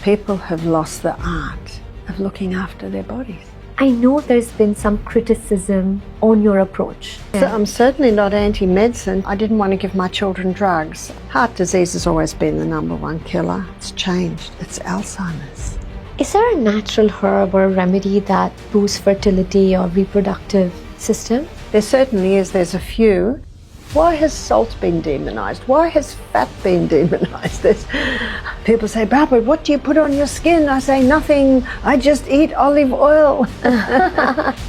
People have lost the art of looking after their bodies. I know there's been some criticism on your approach. So I'm certainly not anti-medicine. I didn't want to give my children drugs. Heart disease has always been the #1 killer. It's changed. It's Alzheimer's. Is there a natural herb or remedy that boosts fertility or reproductive system? There certainly is. There's a few. Why has salt been demonised? Why has fat been demonised? People say, Barbara, what do you put on your skin? I say, nothing. I just eat olive oil.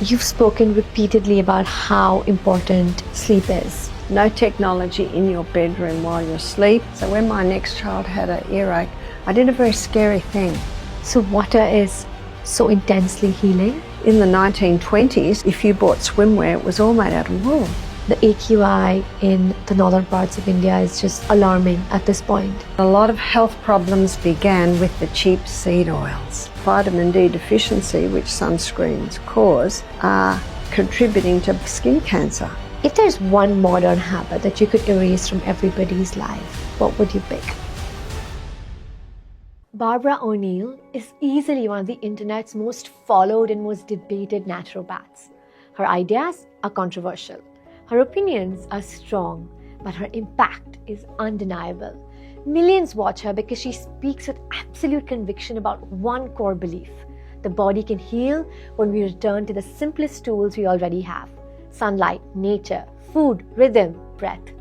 You've spoken repeatedly about how important sleep is. No technology in your bedroom while you're asleep. So when my next child had an earache, I did a very scary thing. So water is so intensely healing? In the 1920s, if you bought swimwear, it was all made out of wool. The AQI in the northern parts of India is just alarming at this point. A lot of health problems began with the cheap seed oils. Vitamin D deficiency, which sunscreens cause, are contributing to skin cancer. If there's one modern habit that you could erase from everybody's life, what would you pick? Barbara Oneil is easily one of the internet's most followed and most debated naturopaths. Her ideas are controversial. Her opinions are strong, but her impact is undeniable. Millions watch her because she speaks with absolute conviction about one core belief. The body can heal when we return to the simplest tools we already have: sunlight, nature, food, rhythm, breath.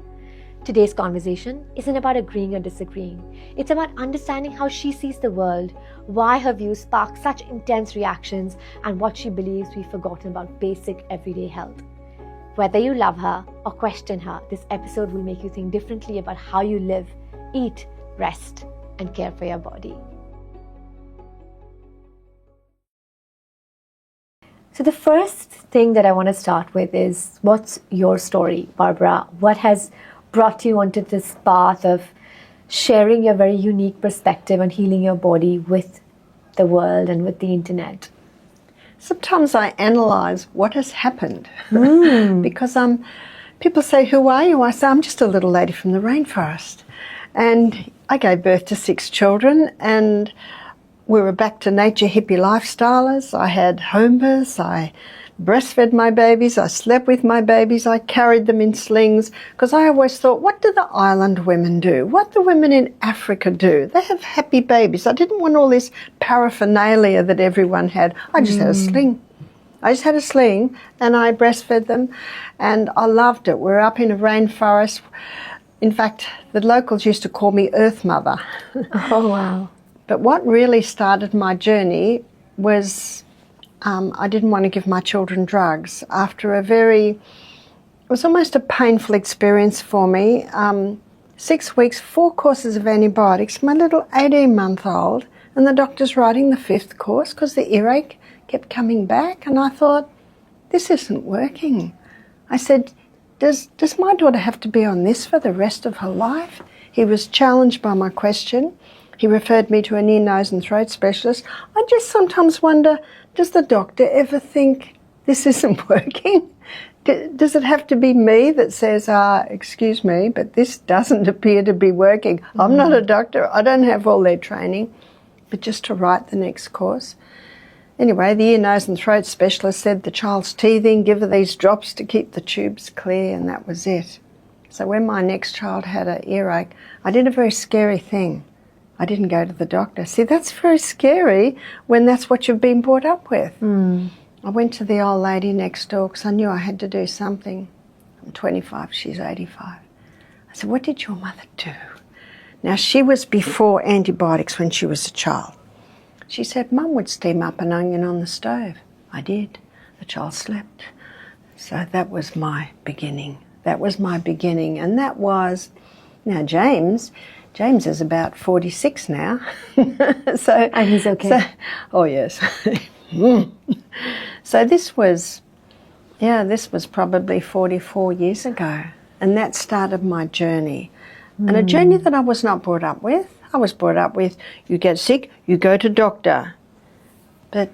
Today's conversation isn't about agreeing or disagreeing. It's about understanding how she sees the world, why her views spark such intense reactions, and what she believes we've forgotten about basic everyday health. Whether you love her or question her, this episode will make you think differently about how you live, eat, rest, and care for your body. So the first thing that I want to start with is, what's your story, Barbara? What has brought you onto this path of sharing your very unique perspective on healing your body with the world and with the internet? Sometimes I analyse what has happened because people say, who are you? I say, I'm just a little lady from the rainforest. And I gave birth to 6 children, and we were back to nature hippie lifestylers. I had home births, I breastfed my babies, I slept with my babies, I carried them in slings, because I always thought, what do the island women do? What do women in Africa do? They have happy babies. I didn't want all this paraphernalia that everyone had. I just had a sling. I just had a sling, and I breastfed them, and I loved it. We're up in a rainforest. In fact, the locals used to call me Earth Mother. Oh, wow. But what really started my journey was I didn't want to give my children drugs. After it was almost a painful experience for me. 6 weeks, 4 courses of antibiotics, my little 18-month-old, and the doctor's writing the 5th course because the earache kept coming back, and I thought, this isn't working. I said, does my daughter have to be on this for the rest of her life? He was challenged by my question. He referred me to an ear, nose and throat specialist. I just sometimes wonder, does the doctor ever think this isn't working? Does it have to be me that says, excuse me, but this doesn't appear to be working? I'm not a doctor. I don't have all their training, but just to write the next course. Anyway, the ear, nose and throat specialist said the child's teething, give her these drops to keep the tubes clear, and that was it. So when my next child had an earache, I did a very scary thing. I didn't go to the doctor. See, that's very scary when that's what you've been brought up with. I went to the old lady next door because I knew I had to do something. I'm 25, she's 85. I said, what did your mother do? Now, she was before antibiotics when she was a child. She said, Mum would steam up an onion on the stove. I did. The child slept. So that was my beginning. That was my beginning. And that was, now James is about 46 now. And he's okay. Oh, yes. So this was probably 44 years ago. And that started my journey. And a journey that I was not brought up with. I was brought up with, you get sick, you go to doctor. But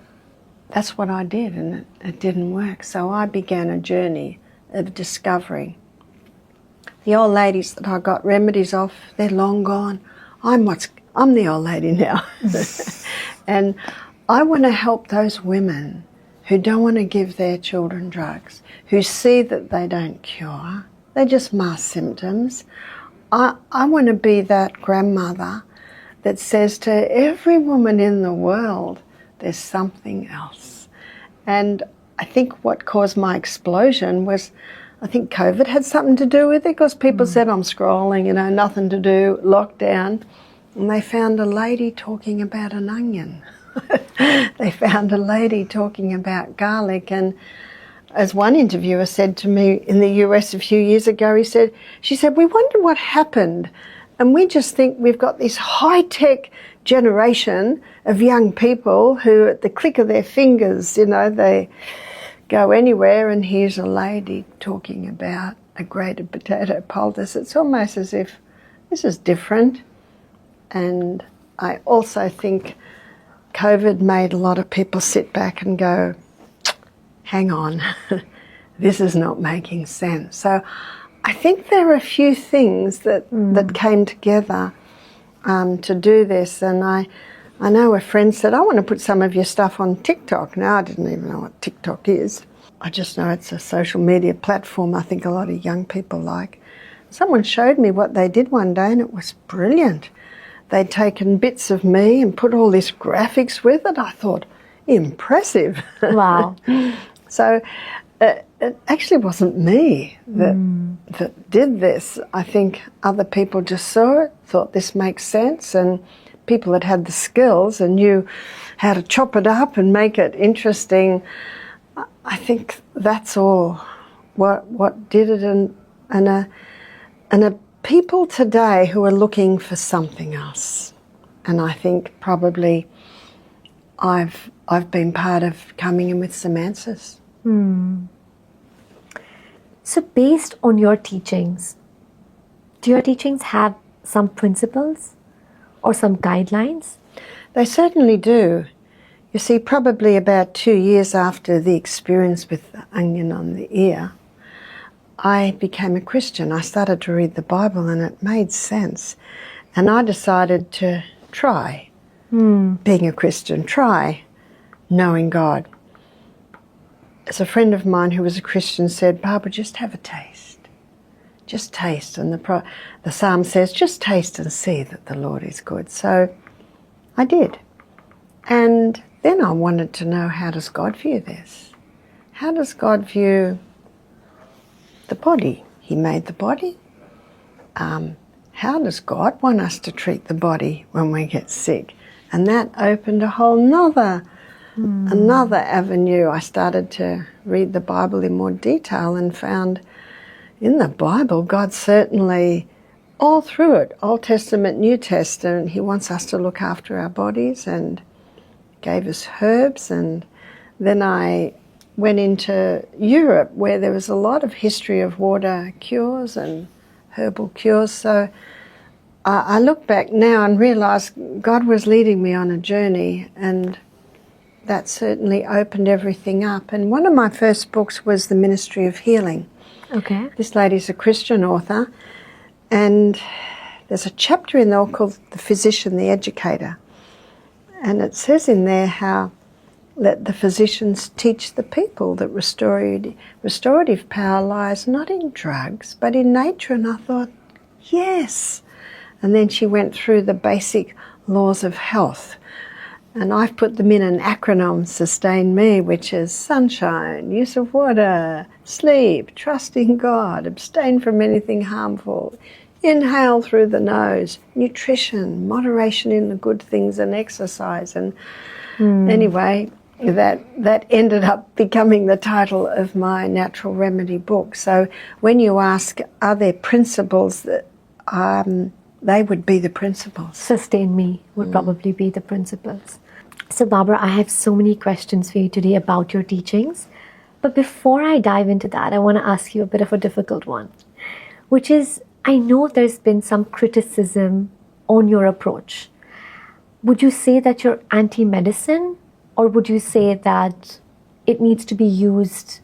that's what I did, and it didn't work. So I began a journey of discovery. The old ladies that I got remedies off, they're long gone. I'm what's I'm the old lady now. And I want to help those women who don't want to give their children drugs, who see that they don't cure, they just mask symptoms. I want to be that grandmother that says to every woman in the world, there's something else. And I think what caused my explosion was, I think COVID had something to do with it, because people said, I'm scrolling, you know, nothing to do, lockdown. And they found a lady talking about an onion. They found a lady talking about garlic. And as one interviewer said to me in the US a few years ago, she said, we wonder what happened. And we just think we've got this high-tech generation of young people who at the click of their fingers, you know, they go anywhere, and here's a lady talking about a grated potato poultice. It's almost as if this is different. And I also think COVID made a lot of people sit back and go, hang on, this is not making sense. So I think there are a few things that came together to do this. And I know a friend said, I want to put some of your stuff on TikTok. Now, I didn't even know what TikTok is. I just know it's a social media platform I think a lot of young people like. Someone showed me what they did one day, and it was brilliant. They'd taken bits of me and put all this graphics with it. I thought, impressive. Wow. So it actually wasn't me that did this. I think other people just saw it, thought this makes sense, and people that had the skills and knew how to chop it up and make it interesting. I think that's all what did it. And people today who are looking for something else. And I think probably I've been part of coming in with some answers. So based on your teachings, do your teachings have some principles or some guidelines? They certainly do. You see, probably about 2 years after the experience with the onion on the ear, I became a Christian. I started to read the Bible, and it made sense. And I decided to try being a Christian, try knowing God. As a friend of mine who was a Christian said, Barbara, just have a taste. Just taste. And the psalm says, just taste and see that the Lord is good. So I did. And then I wanted to know, how does God view this? How does God view the body? He made the body. How does God want us to treat the body when we get sick? And that opened a whole another avenue. I started to read the Bible in more detail and found in the Bible, God certainly, all through it, Old Testament, New Testament, He wants us to look after our bodies, and gave us herbs. And then I went into Europe, where there was a lot of history of water cures and herbal cures. So I look back now and realise God was leading me on a journey, and that certainly opened everything up. And one of my first books was The Ministry of Healing. Okay. This lady's a Christian author, and there's a chapter in there called The Physician, the Educator. And it says in there how let the physicians teach the people that restorative power lies not in drugs but in nature. And I thought, yes. And then she went through the basic laws of health. And I've put them in an acronym, Sustain Me, which is sunshine, use of water, sleep, trust in God, abstain from anything harmful, inhale through the nose, nutrition, moderation in the good things, and exercise. And anyway, that ended up becoming the title of my natural remedy book. So when you ask, are there principles, that they would be the principles. Sustain Me would probably be the principles. So Barbara, I have so many questions for you today about your teachings. But before I dive into that, I want to ask you a bit of a difficult one, which is, I know there's been some criticism on your approach. Would you say that you're anti-medicine, or would you say that it needs to be used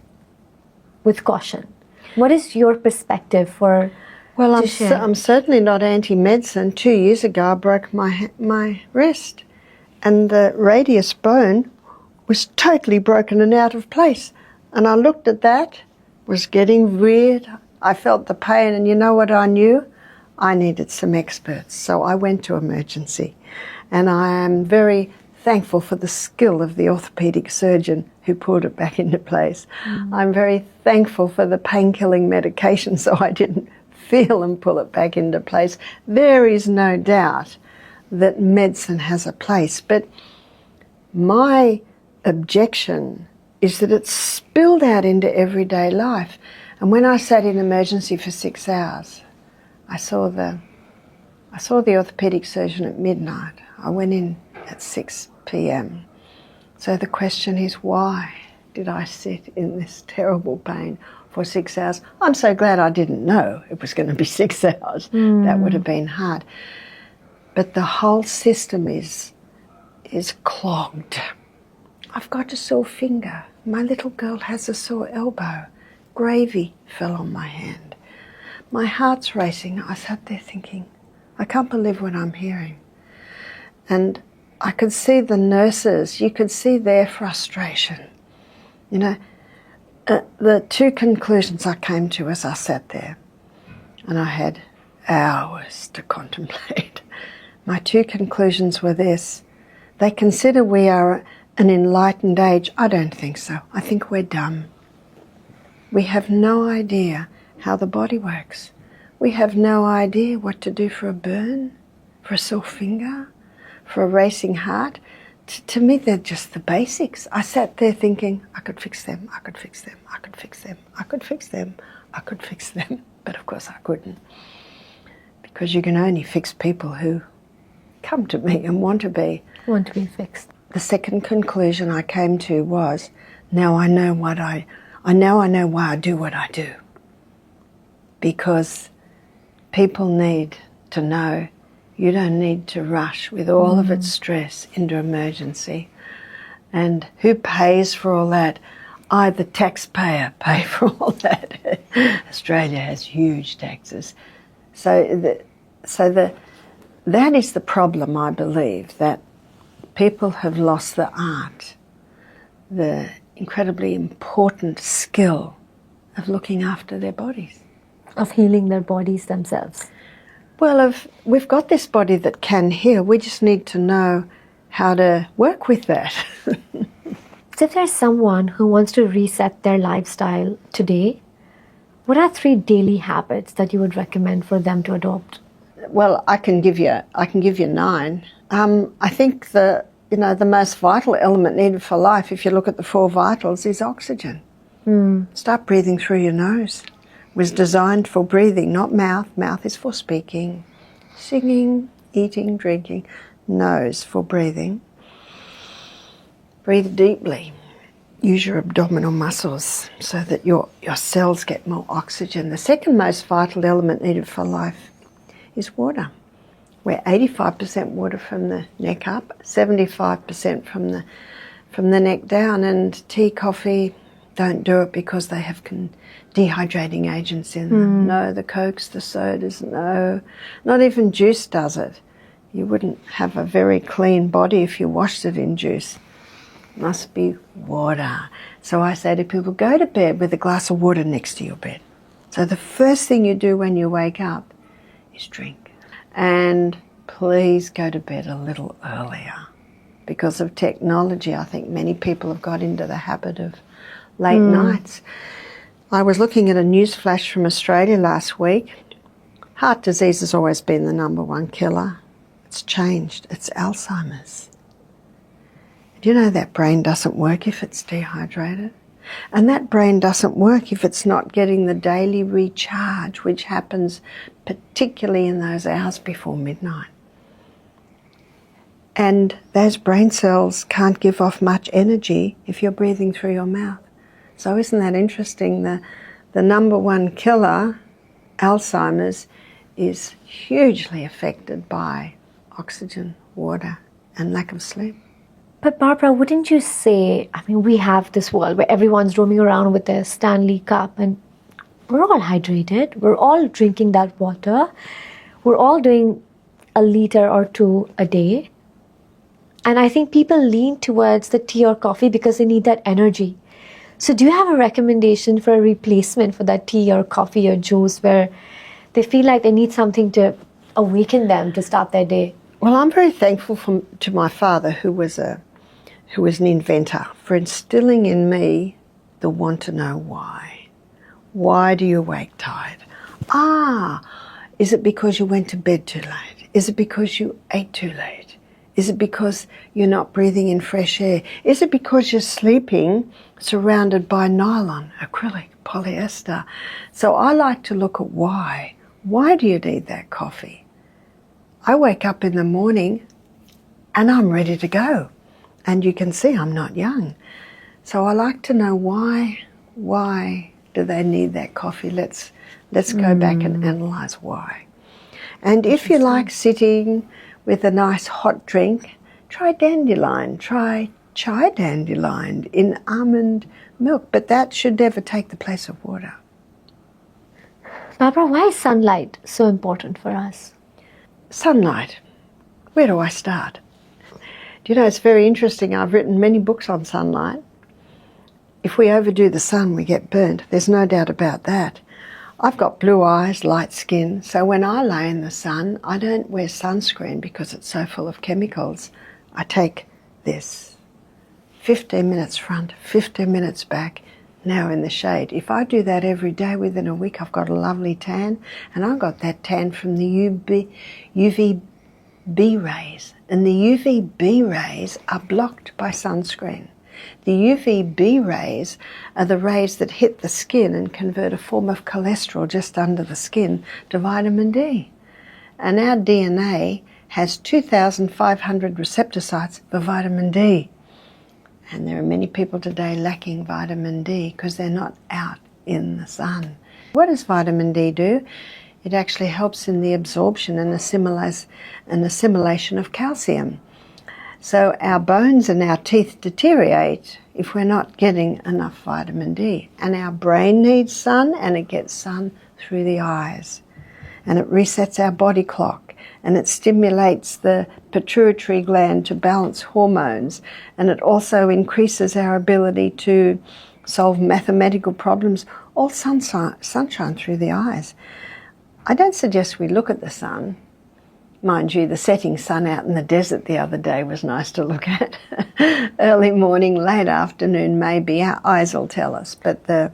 with caution? What is your perspective for Well, to share? I'm certainly not anti-medicine. 2 years ago, I broke my wrist, and the radius bone was totally broken and out of place. And I looked at that, was getting weird. I felt the pain, and you know what I knew? I needed some experts. So I went to emergency, and I am very thankful for the skill of the orthopaedic surgeon who pulled it back into place. I'm very thankful for the pain-killing medication so I didn't feel and pull it back into place. There is no doubt that medicine has a place, but my objection is that it's spilled out into everyday life. And when I sat in emergency for 6 hours, I saw the orthopaedic surgeon at midnight. I went in at 6 p.m. So the question is, why did I sit in this terrible pain for 6 hours? I'm so glad I didn't know it was going to be 6 hours. That would have been hard. But the whole system is clogged. I've got a sore finger. My little girl has a sore elbow. Gravy fell on my hand. My heart's racing. I sat there thinking, I can't believe what I'm hearing. And I could see the nurses, you could see their frustration. You know, the two conclusions I came to as I sat there, and I had hours to contemplate. My two conclusions were this: they consider we are an enlightened age. I don't think so. I think we're dumb. We have no idea how the body works. We have no idea what to do for a burn, for a sore finger, for a racing heart. To me, they're just the basics. I sat there thinking, I could fix them, I could fix them, I could fix them, I could fix them, I could fix them. But of course I couldn't. Because you can only fix people who come to me and want to be fixed. The second conclusion I came to was, now I know why I do what I do. Because people need to know you don't need to rush with all of its stress into emergency. And who pays for all that? I, the taxpayer, pay for all that. Australia has huge taxes. That is the problem, I believe, that people have lost the art, the incredibly important skill of looking after their bodies. Of healing their bodies themselves. Well, we've got this body that can heal. We just need to know how to work with that. So if there's someone who wants to reset their lifestyle today, what are 3 daily habits that you would recommend for them to adopt? Well, I can give you 9. I think the most vital element needed for life, if you look at the 4 vitals, is oxygen. Start breathing through your nose. It was designed for breathing, not mouth. Mouth is for speaking, singing, eating, drinking. Nose for breathing. Breathe deeply. Use your abdominal muscles so that your cells get more oxygen. The second most vital element needed for life is water. We're 85% water from the neck up, 75% from the neck down, and tea, coffee don't do it because they have dehydrating agents in them. No, the Cokes, the sodas, no. Not even juice does it. You wouldn't have a very clean body if you washed it in juice. Must be water. So I say to people, go to bed with a glass of water next to your bed. So the first thing you do when you wake up is drink. And please go to bed a little earlier. Because of technology, I think many people have got into the habit of late nights. I was looking at a news flash from Australia last week. Heart disease has always been the number 1 killer. It's changed. It's Alzheimer's. Do you know that brain doesn't work if it's dehydrated? And that brain doesn't work if it's not getting the daily recharge, which happens particularly in those hours before midnight. And those brain cells can't give off much energy if you're breathing through your mouth. So isn't that interesting? The number 1 killer, Alzheimer's, is hugely affected by oxygen, water, and lack of sleep. But Barbara, wouldn't you say, we have this world where everyone's roaming around with their Stanley Cup and we're all hydrated. We're all drinking that water. We're all doing a liter or two a day. And I think people lean towards the tea or coffee because they need that energy. So do you have a recommendation for a replacement for that tea or coffee or juice where they feel like they need something to awaken them to start their day? Well, I'm very thankful to my father, who was an inventor, for instilling in me the want to know why. Why do you wake tired? Is it because you went to bed too late? Is it because you ate too late? Is it because you're not breathing in fresh air? Is it because you're sleeping surrounded by nylon, acrylic, polyester? So I like to look at why. Why do you need that coffee? I wake up in the morning and I'm ready to go. And you can see I'm not young. So I like to know why do they need that coffee? Let's go back and analyse why. And if you like sitting with a nice hot drink, try dandelion, try chai dandelion in almond milk, but that should never take the place of water. Barbara, why is sunlight so important for us? Sunlight. Where do I start? Do you know, it's very interesting. I've written many books on sunlight. If we overdo the sun, we get burnt. There's no doubt about that. I've got blue eyes, light skin, so when I lay in the sun, I don't wear sunscreen because it's so full of chemicals. I take this. 15 minutes front, 15 minutes back, now in the shade. If I do that every day, within a week, I've got a lovely tan, and I got that tan from the UVB rays. And the UVB rays are blocked by sunscreen. The UVB rays are the rays that hit the skin and convert a form of cholesterol just under the skin to vitamin D. And our DNA has 2,500 receptor sites for vitamin D. And there are many people today lacking vitamin D because they're not out in the sun. What does vitamin D do? It actually helps in the absorption and assimilation of calcium. So our bones and our teeth deteriorate if we're not getting enough vitamin D. And our brain needs sun, and it gets sun through the eyes. And it resets our body clock, and it stimulates the pituitary gland to balance hormones, and it also increases our ability to solve mathematical problems, all sunshine through the eyes. I don't suggest we look at the sun. Mind you, the setting sun out in the desert the other day was nice to look at. Early morning, late afternoon, maybe our eyes will tell us. But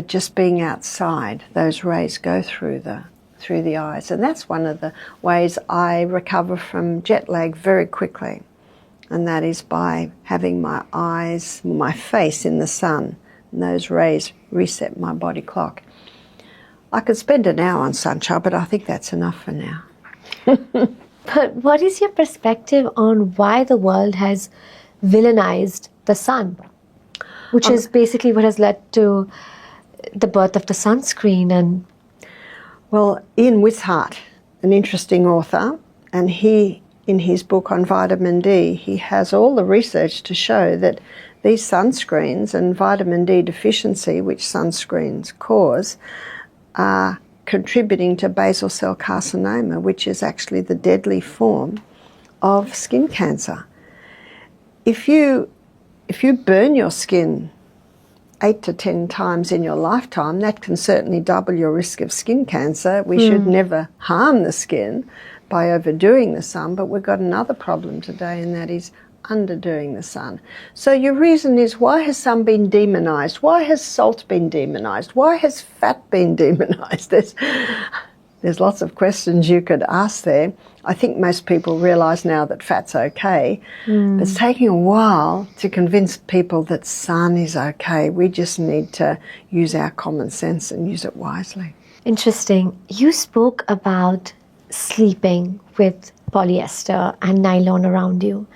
just being outside, those rays go through the eyes, and that's one of the ways I recover from jet lag very quickly, and that is by having my eyes, my face in the sun, and those rays reset my body clock. I could spend an hour on sunshine, but I think that's enough for now. But what is your perspective on why the world has villainized the sun, which is basically what has led to the birth of the sunscreen? And well, Ian Wishart, an interesting author, and he, in his book on vitamin D, he has all the research to show that these sunscreens and vitamin D deficiency, which sunscreens cause, are contributing to basal cell carcinoma, which is actually the deadly form of skin cancer. If you burn your skin 8 to 10 times in your lifetime, that can certainly double your risk of skin cancer. We should never harm the skin by overdoing the sun, but we've got another problem today, and that is underdoing the sun. So your reason is, why has sun been demonized? Why has salt been demonized? Why has fat been demonized? There's lots of questions you could ask there. I think most people realize now that fat's okay, but it's taking a while to convince people that sun is okay. We just need to use our common sense and use it wisely. interesting. You spoke about sleeping with polyester and nylon around you.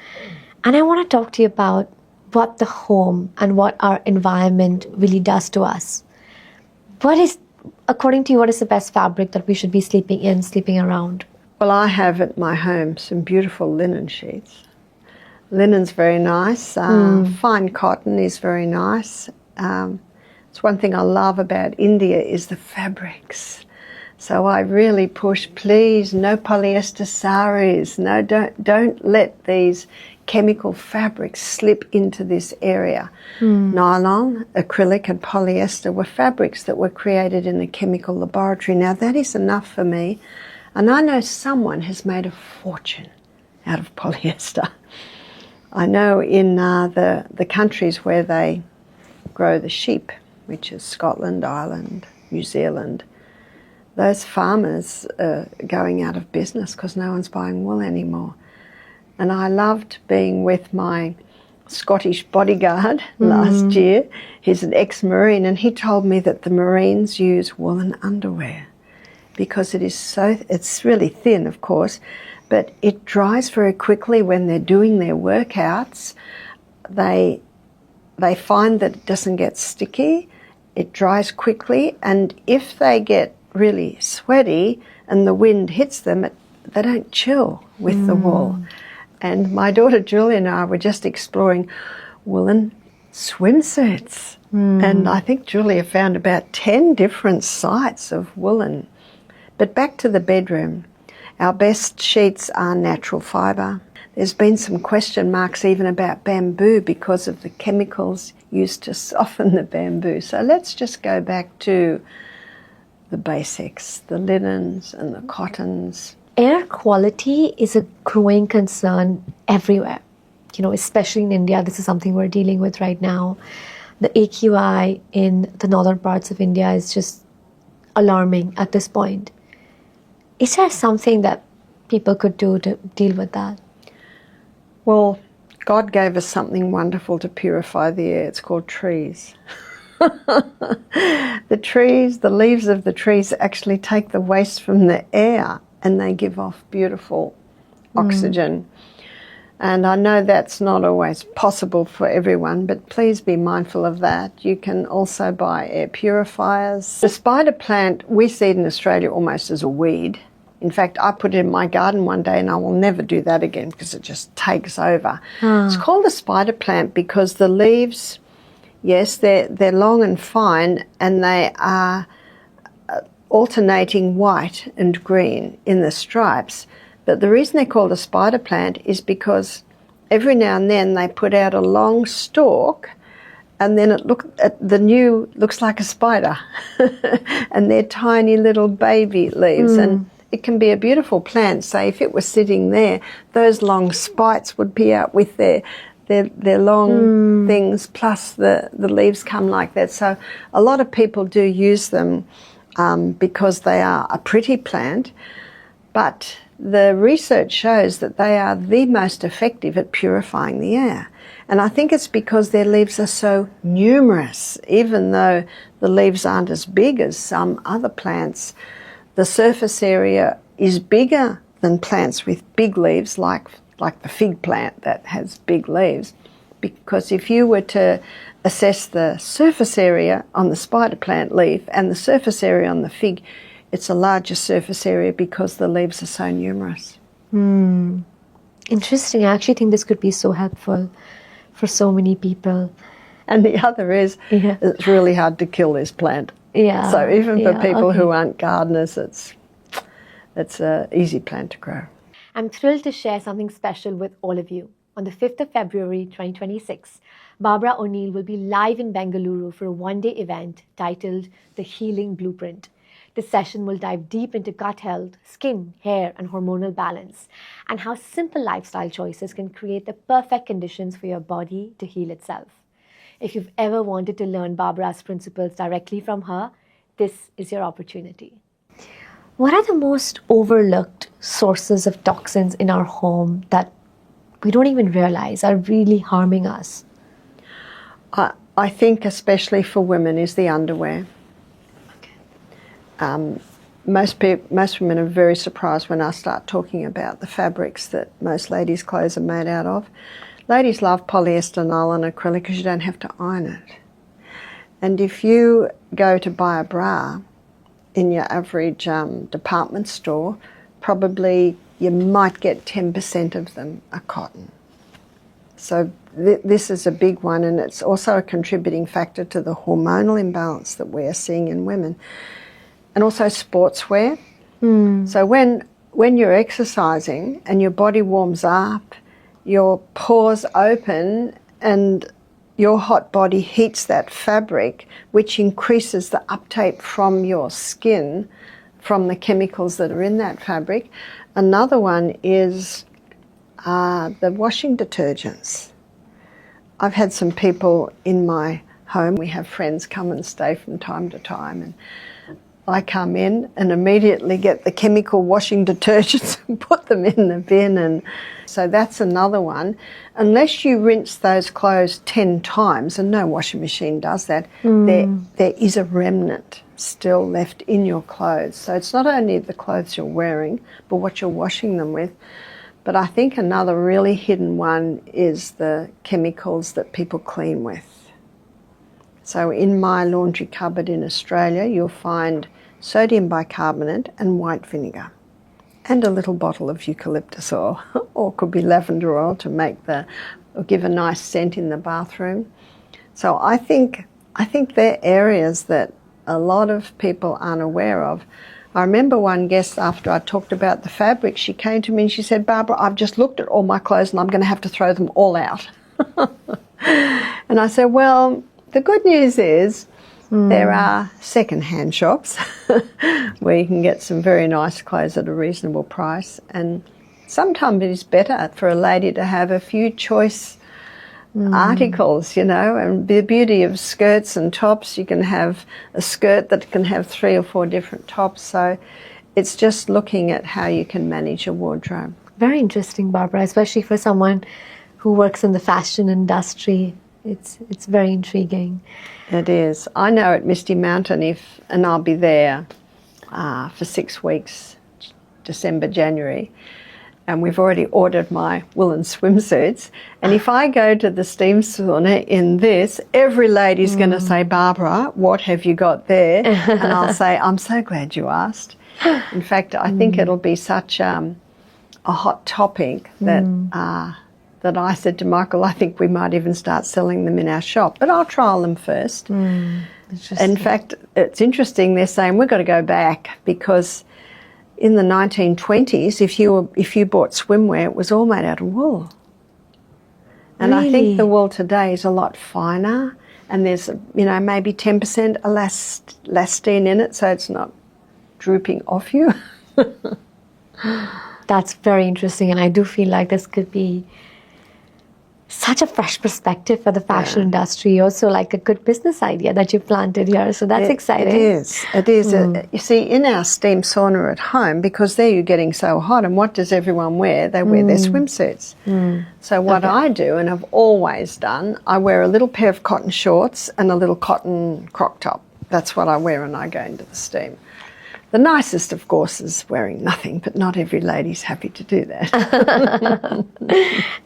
And I want to talk to you about what the home and what our environment really does to us. What is, according to you, what is the best fabric that we should be sleeping in, sleeping around? Well, I have at my home some beautiful linen sheets. Linen's very nice. Fine cotton is very nice. It's It's one thing I love about India is the fabrics. So I really push, please, no polyester saris. No, don't let these chemical fabrics slip into this area. Nylon, acrylic and polyester were fabrics that were created in a chemical laboratory. Now that is enough for me. And I know someone has made a fortune out of polyester. I know in the countries where they grow the sheep, which is Scotland, Ireland, New Zealand, those farmers are going out of business because no one's buying wool anymore. And I loved being with my Scottish bodyguard last year. He's an ex-Marine, and he told me that the Marines use woolen underwear because it's really thin, of course, but it dries very quickly when they're doing their workouts. They find that it doesn't get sticky, it dries quickly, and if they get really sweaty and the wind hits them, they don't chill with the wool. And my daughter Julia and I were just exploring woolen swimsuits. And I think Julia found about 10 different sites of woolen. But back to the bedroom. Our best sheets are natural fibre. There's been some question marks even about bamboo because of the chemicals used to soften the bamboo. So let's just go back to the basics, the linens and the cottons. Air quality is a growing concern everywhere. Especially in India, this is something we're dealing with right now. The AQI in the northern parts of India is just alarming at this point. Is there something that people could do to deal with that? Well, God gave us something wonderful to purify the air. It's called trees. The trees, the leaves of the trees actually take the waste from the air and they give off beautiful oxygen. And I know that's not always possible for everyone, but please be mindful of that. You can also buy air purifiers. The spider plant, we see it in Australia almost as a weed. In fact, I put it in my garden one day and I will never do that again because it just takes over. It's called a spider plant because the leaves, yes, they're long and fine and they are alternating white and green in the stripes. But the reason they're called a spider plant is because every now and then they put out a long stalk and then the new looks like a spider. And they're tiny little baby leaves. And it can be a beautiful plant. Say if it was sitting there, those long spikes would be out with their long things, plus the leaves come like that. So a lot of people do use them because they are a pretty plant, but the research shows that they are the most effective at purifying the air. And I think it's because their leaves are so numerous. Even though the leaves aren't as big as some other plants, the surface area is bigger than plants with big leaves, like the fig plant that has big leaves. Because if you were to assess the surface area on the spider plant leaf and the surface area on the fig, it's a larger surface area because the leaves are so numerous. Interesting. I actually think this could be so helpful for so many people. And the other is, it's really hard to kill this plant. Yeah. So even for people who aren't gardeners, it's an easy plant to grow. I'm thrilled to share something special with all of you. On the 5th of February 2026, Barbara Oneil will be live in Bengaluru for a one-day event titled The Healing Blueprint. This session will dive deep into gut health, skin, hair, and hormonal balance, and how simple lifestyle choices can create the perfect conditions for your body to heal itself. If you've ever wanted to learn Barbara's principles directly from her, this is your opportunity. What are the most overlooked sources of toxins in our home that we don't even realize are really harming us? I think especially for women is the underwear. Most women are very surprised when I start talking about the fabrics that most ladies' clothes are made out of. Ladies love polyester, nylon, acrylic because you don't have to iron it. And if you go to buy a bra in your average department store, probably you might get 10% of them are cotton. So this is a big one, and it's also a contributing factor to the hormonal imbalance that we are seeing in women. And also sportswear. So when you're exercising and your body warms up, your pores open and your hot body heats that fabric, which increases the uptake from your skin from the chemicals that are in that fabric. Another one is the washing detergents. I've had some people in my home. We have friends come and stay from time to time, and I come in and immediately get the chemical washing detergents and put them in the bin. And so that's another one. Unless you rinse those clothes 10 times, and no washing machine does that, there is a remnant still left in your clothes. So it's not only the clothes you're wearing, but what you're washing them with. But I think another really hidden one is the chemicals that people clean with. So in my laundry cupboard in Australia, you'll find sodium bicarbonate and white vinegar, and a little bottle of eucalyptus oil, or could be lavender oil to make or give a nice scent in the bathroom. So I think they're areas that a lot of people aren't aware of. I remember one guest, after I talked about the fabric, she came to me and she said, "Barbara, I've just looked at all my clothes and I'm going to have to throw them all out." And I said, well, the good news is there are second-hand shops where you can get some very nice clothes at a reasonable price, and sometimes it is better for a lady to have a few choice articles, and the beauty of skirts and tops, you can have a skirt that can have 3 or 4 different tops, so it's just looking at how you can manage your wardrobe. Very interesting, Barbara, especially for someone who works in the fashion industry. It's very intriguing. It is. I know at Misty Mountain, and I'll be there for 6 weeks, December, January, and we've already ordered my woolen swimsuits. And if I go to the steam sauna in this, every lady's going to say, "Barbara, what have you got there?" And I'll say, "I'm so glad you asked." In fact, I think it'll be such a hot topic that I said to Michael, I think we might even start selling them in our shop, but I'll trial them first. In fact, it's interesting, they're saying we've got to go back, because in the 1920s, if you bought swimwear, it was all made out of wool. And I think the wool today is a lot finer, and there's maybe 10% elastine in it, so it's not drooping off you. That's very interesting, and I do feel like this could be such a fresh perspective for the fashion industry, also like a good business idea that you planted here. So that's exciting. It is. You see, in our steam sauna at home, because there you're getting so hot, and what does everyone wear? They wear their swimsuits. So what I do, and I've always done, I wear a little pair of cotton shorts and a little cotton croc top. That's what I wear when I go into the steam. The nicest, of course, is wearing nothing, but not every lady's happy to do that.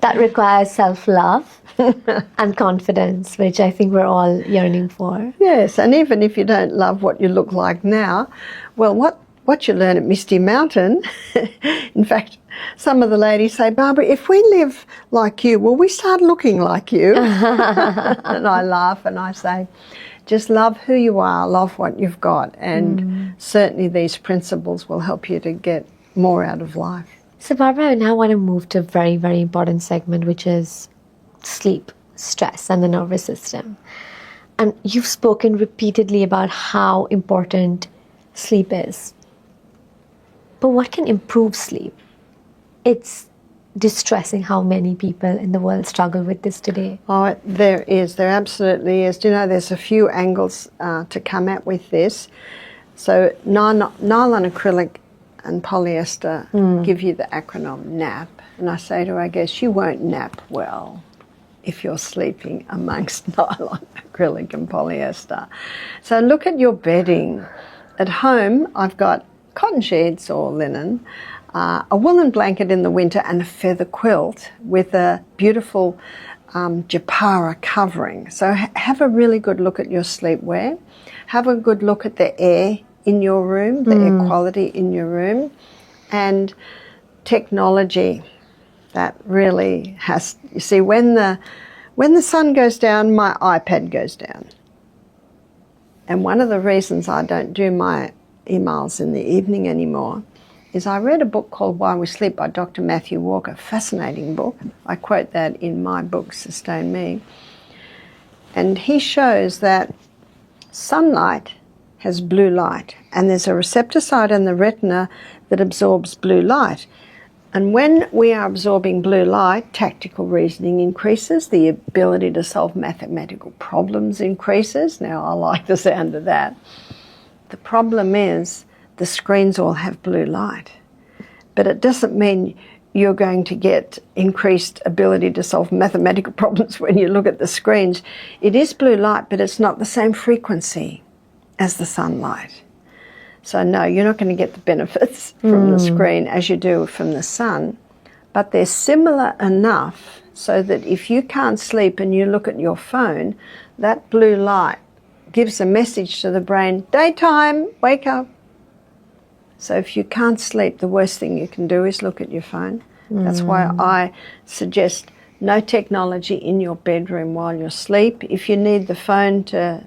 That requires self-love and confidence, which I think we're all yearning for. Yes, and even if you don't love what you look like now, well, what you learn at Misty Mountain, in fact, some of the ladies say, "Barbara, if we live like you, will we start looking like you?" And I laugh and I say, just love who you are, love what you've got, and certainly these principles will help you to get more out of life. So Barbara, I now want to move to a very, very important segment, which is sleep, stress, and the nervous system. And you've spoken repeatedly about how important sleep is. But what can improve sleep? It's distressing how many people in the world struggle with this today. Oh, there absolutely is. There's a few angles to come at with this. So nylon acrylic and polyester give you the acronym NAP. And I say to her, I guess you won't nap well if you're sleeping amongst nylon acrylic and polyester. So look at your bedding. At home, I've got cotton sheets or linen, a woolen blanket in the winter, and a feather quilt with a beautiful Japara covering. So have a really good look at your sleepwear. Have a good look at the air in your room, the air quality in your room. And technology. That really has, you see, when the sun goes down, my iPad goes down. And one of the reasons I don't do my emails in the evening anymore is I read a book called Why We Sleep by Dr. Matthew Walker, fascinating book. I quote that in my book, Sustain Me. And he shows that sunlight has blue light, and there's a receptor site in the retina that absorbs blue light. And when we are absorbing blue light, tactical reasoning increases, the ability to solve mathematical problems increases. Now, I like the sound of that. The problem is the screens all have blue light, but it doesn't mean you're going to get increased ability to solve mathematical problems when you look at the screens. It is blue light, but it's not the same frequency as the sunlight. So no, you're not going to get the benefits from the screen as you do from the sun, but they're similar enough so that if you can't sleep and you look at your phone, that blue light gives a message to the brain, daytime, wake up. So if you can't sleep, the worst thing you can do is look at your phone. That's why I suggest no technology in your bedroom while you're asleep. If you need the phone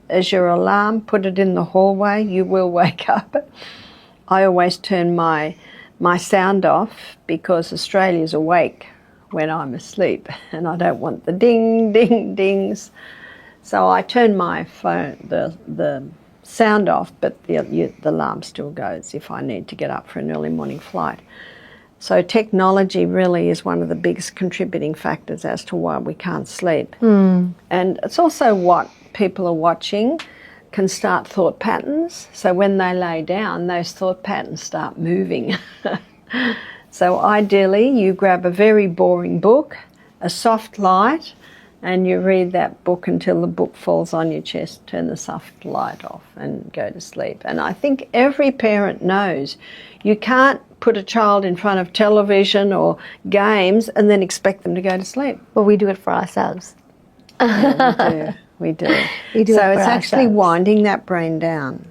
as your alarm, put it in the hallway. You will wake up. I always turn my sound off because Australia's awake when I'm asleep, and I don't want the ding, ding, dings. So I turn my phone, the sound off, but the alarm still goes if I need to get up for an early morning flight. So technology really is one of the biggest contributing factors as to why we can't sleep. And it's also what people are watching can start thought patterns. So when they lay down, those thought patterns start moving. So ideally, you grab a very boring book, a soft light, and you read that book until the book falls on your chest, turn the soft light off and go to sleep. And I think every parent knows you can't put a child in front of television or games and then expect them to go to sleep. But we do it for ourselves. Yeah, we do. So it's actually winding that brain down.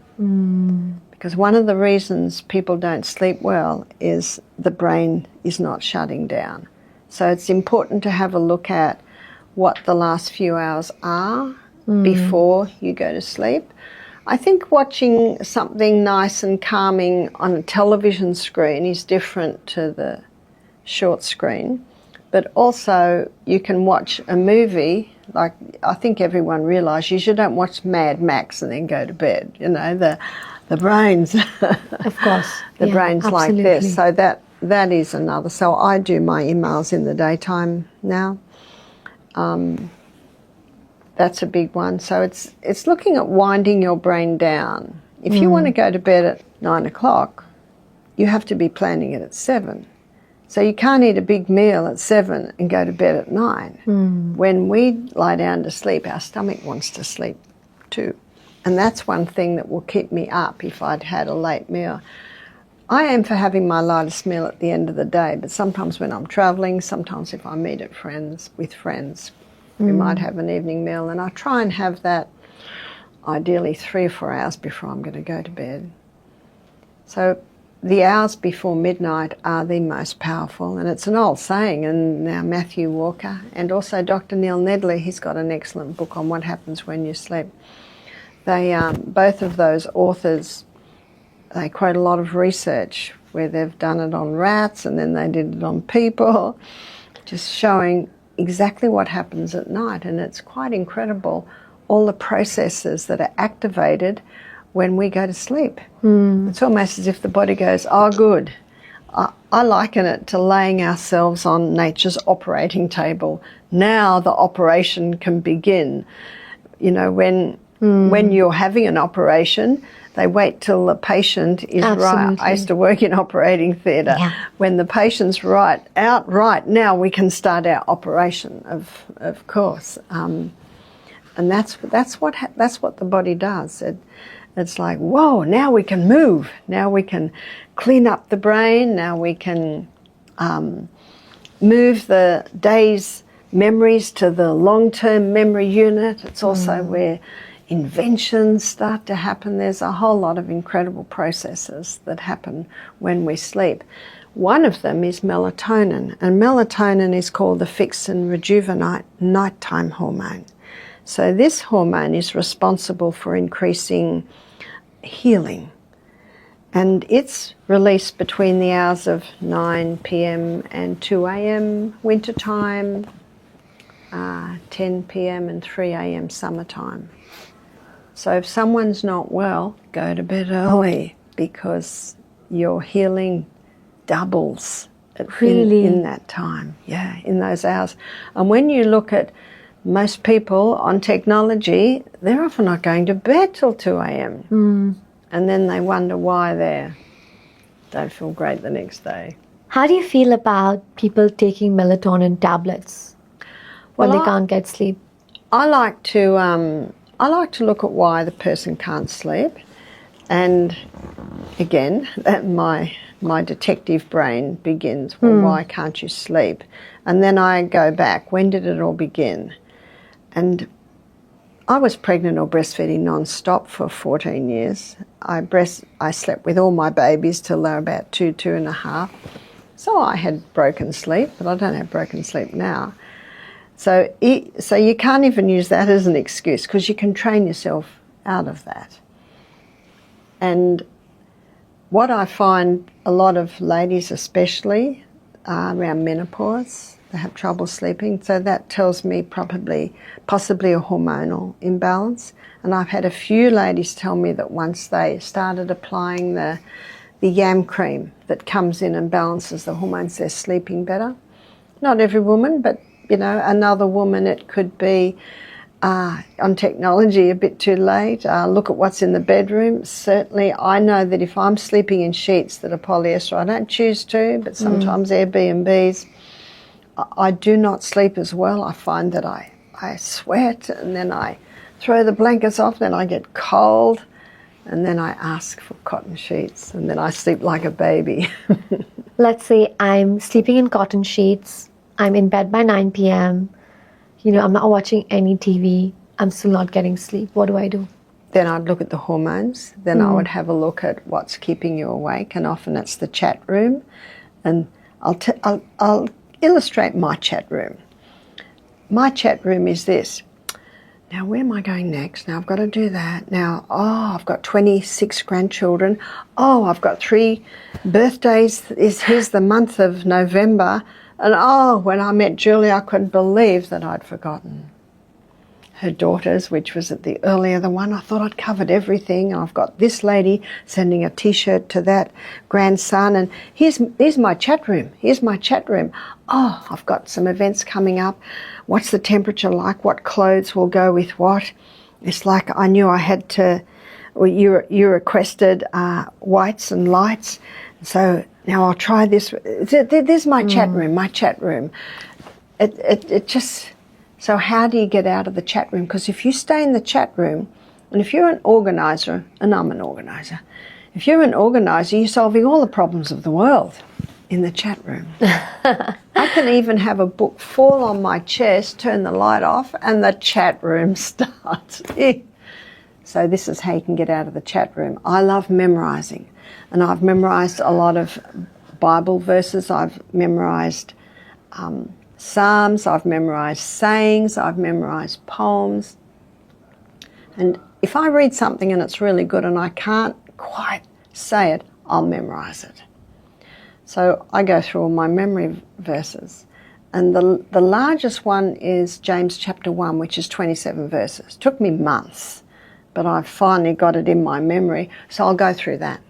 Because one of the reasons people don't sleep well is the brain is not shutting down. So it's important to have a look at what the last few hours are before you go to sleep. I think watching something nice and calming on a television screen is different to the short screen, but also you can watch a movie, like I think everyone realises you don't watch Mad Max and then go to bed, you know, the brains. Of course. The brain's absolutely. like this, so that is another. So I do my emails in the daytime now. That's a big one. So it's looking at winding your brain down. If you want to go to bed at 9 o'clock, you have to be planning it at 7. So you can't eat a big meal at 7 and go to bed at 9. When we lie down to sleep, our stomach wants to sleep too. And that's one thing that will keep me up if I'd had a late meal. I aim for having my lightest meal at the end of the day, but sometimes when I'm travelling, sometimes if I meet with friends, we might have an evening meal, and I try and have that ideally 3 or 4 hours before I'm going to go to bed. So the hours before midnight are the most powerful, and it's an old saying, and now Matthew Walker and also Dr. Neil Nedley, he's got an excellent book on what happens when you sleep. They, both of those authors, they quote a lot of research where they've done it on rats and then they did it on people, just showing exactly what happens at night. And it's quite incredible, all the processes that are activated when we go to sleep. It's almost as if the body goes, oh, good. I liken it to laying ourselves on nature's operating table. Now the operation can begin. You know, when you're having an operation, they wait till the patient is right. I used to work in operating theatre. Yeah. When the patient's right, now we can start our operation, of course. And that's what the body does. It's like, whoa, now we can move. Now we can clean up the brain. Now we can move the day's memories to the long-term memory unit. It's also where inventions start to happen. There's a whole lot of incredible processes that happen when we sleep. One of them is melatonin, and melatonin is called the fix and rejuvenate nighttime hormone. So this hormone is responsible for increasing healing, and it's released between the hours of 9 p.m. and 2 a.m. wintertime, 10 p.m. and 3 a.m. summertime. So if someone's not well, go to bed early, because your healing doubles in that time, in those hours. And when you look at most people on technology, they're often not going to bed till 2 a.m. And then they wonder why they don't feel great the next day. How do you feel about people taking melatonin tablets when they can't get sleep? I like to look at why the person can't sleep, and again, that my detective brain begins. Well, why can't you sleep? And then I go back. When did it all begin? And I was pregnant or breastfeeding non-stop for 14 years. I slept with all my babies till they were about 2.5. So I had broken sleep, but I don't have broken sleep now. So you can't even use that as an excuse, because you can train yourself out of that. And what I find a lot of ladies especially around menopause, they have trouble sleeping, so that tells me possibly a hormonal imbalance. And I've had a few ladies tell me that once they started applying the yam cream that comes in and balances the hormones, they're sleeping better. Not every woman, but another woman, it could be on technology a bit too late. Look at what's in the bedroom. Certainly, I know that if I'm sleeping in sheets that are polyester, I don't choose to, but sometimes Airbnbs, I do not sleep as well. I find that I sweat, and then I throw the blankets off, then I get cold, and then I ask for cotton sheets, and then I sleep like a baby. Let's say I'm sleeping in cotton sheets, I'm in bed by 9 p.m., I'm not watching any TV, I'm still not getting sleep. What do I do? Then I'd look at the hormones. Then I would have a look at what's keeping you awake, and often it's the chat room. And I'll illustrate my chat room. My chat room is this. Now, where am I going next? Now, I've got to do that. Now, I've got 26 grandchildren. I've got 3 birthdays. Here's the month of November. And when I met Julie, I couldn't believe that I'd forgotten her daughters, which was at the earlier the one. I thought I'd covered everything. I've got this lady sending a T-shirt to that grandson, and here's my chat room. Here's my chat room. I've got some events coming up. What's the temperature like? What clothes will go with what? It's like I knew I had to. Well, you requested whites and lights, so now I'll try this. There's my chat room. My chat room. It just. So how do you get out of the chat room? Because if you stay in the chat room, and if you're an organiser, and I'm an organiser, if you're an organiser, you're solving all the problems of the world in the chat room. I can even have a book fall on my chest, turn the light off, and the chat room starts. So this is how you can get out of the chat room. I love memorising, and I've memorised a lot of Bible verses. I've memorised Psalms, I've memorised sayings, I've memorised poems. And if I read something and it's really good and I can't quite say it, I'll memorise it. So I go through all my memory verses. And the largest one is James chapter 1, which is 27 verses. It took me months, but I finally got it in my memory. So I'll go through that.